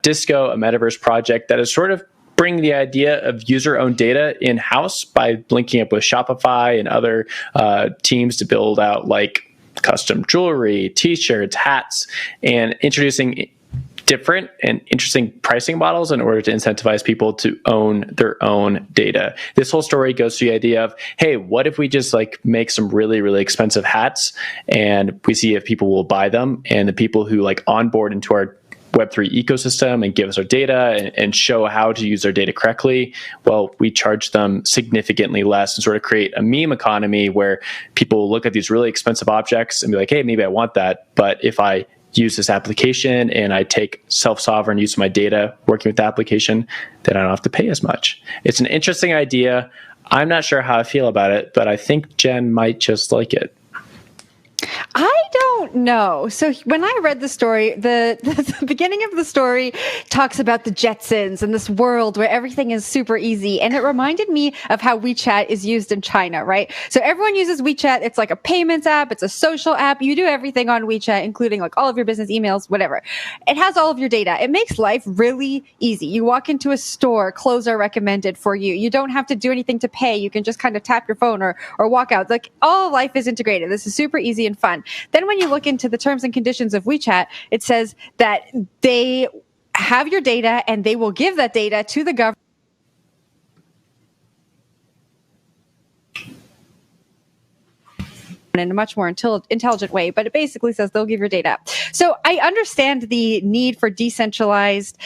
Disco, a metaverse project that is sort of bring the idea of user-owned data in-house by linking up with Shopify and other teams to build out like custom jewelry, t-shirts, hats, and introducing different and interesting pricing models in order to incentivize people to own their own data. This whole story goes to the idea of, hey, what if we just like make some really, really expensive hats and we see if people will buy them, and the people who like onboard into our Web3 ecosystem and give us our data and show how to use our data correctly, well, we charge them significantly less and sort of create a meme economy where people look at these really expensive objects and be like, hey, maybe I want that. But if I use this application and I take self-sovereign use of my data working with the application, then I don't have to pay as much. It's an interesting idea. I'm not sure how I feel about it, but I think Jen might just like it. I don't know. So when I read the story, the beginning of the story talks about the Jetsons and this world where everything is super easy. And it reminded me of how WeChat is used in China, right? So everyone uses WeChat. It's like a payments app. It's a social app. You do everything on WeChat, including like all of your business emails, whatever. It has all of your data. It makes life really easy. You walk into a store, clothes are recommended for you. You don't have to do anything to pay. You can just kind of tap your phone or walk out. Like all of life is integrated. This is super easy and fun. Then when you look into the terms and conditions of WeChat, it says that they have your data and they will give that data to the government in a much more intelligent way, but it basically says they'll give your data. So I understand the need for decentralized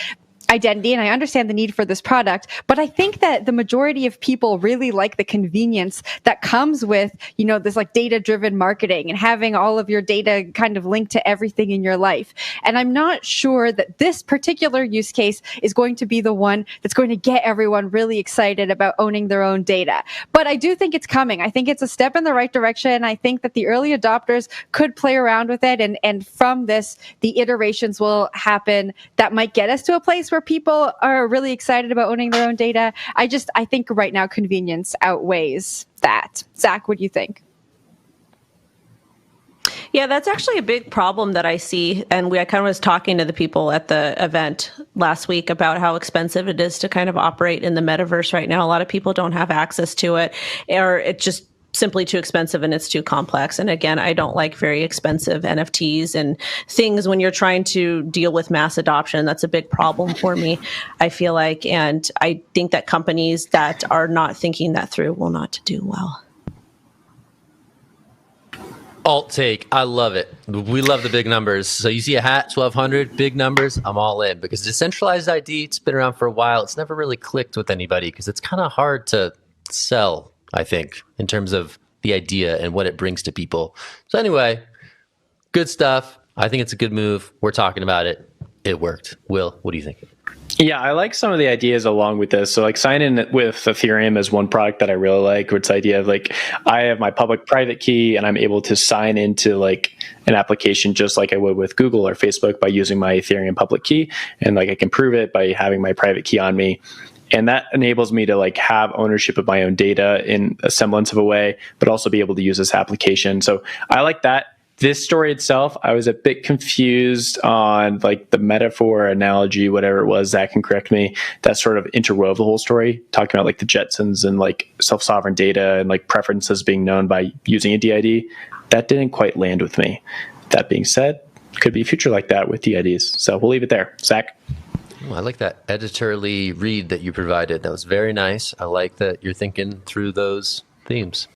identity, and I understand the need for this product, but I think that the majority of people really like the convenience that comes with, you know, this like data-driven marketing and having all of your data kind of linked to everything in your life. And I'm not sure that this particular use case is going to be the one that's going to get everyone really excited about owning their own data. But I do think it's coming. I think it's a step in the right direction. I think that the early adopters could play around with it, and from this, the iterations will happen that might get us to a place where people are really excited about owning their own data. I think right now convenience outweighs that. Zach, what do you think? Yeah, that's actually a big problem that I see. And I kind of was talking to the people at the event last week about how expensive it is to kind of operate in the metaverse right now. A lot of people don't have access to it, or it's just simply too expensive and it's too complex. And again, I don't like very expensive NFTs and things when you're trying to deal with mass adoption. That's a big problem for me, I feel like. And I think that companies that are not thinking that through will not do well. Alt take. I love it. We love the big numbers. So you see a hat, 1,200, big numbers, I'm all in. Because decentralized ID, it's been around for a while. It's never really clicked with anybody because it's kind of hard to sell, I think, in terms of the idea and what it brings to people. So anyway, good stuff. I think it's a good move. We're talking about it. It worked. Will, what do you think? Yeah, I like some of the ideas along with this. So like sign in with Ethereum is one product that I really like, where it's the idea of like, I have my public private key and I'm able to sign into like an application just like I would with Google or Facebook by using my Ethereum public key. And like I can prove it by having my private key on me. And that enables me to like have ownership of my own data in a semblance of a way, but also be able to use this application. So I like that. This story itself, I was a bit confused on like the metaphor, analogy, whatever it was. Zach can correct me. That sort of interwove the whole story, talking about like the Jetsons and like self-sovereign data and like preferences being known by using a DID. That didn't quite land with me. That being said, could be a future like that with DIDs. So we'll leave it there. Zach? I like that editorially read that you provided. That was very nice. I like that you're thinking through those themes.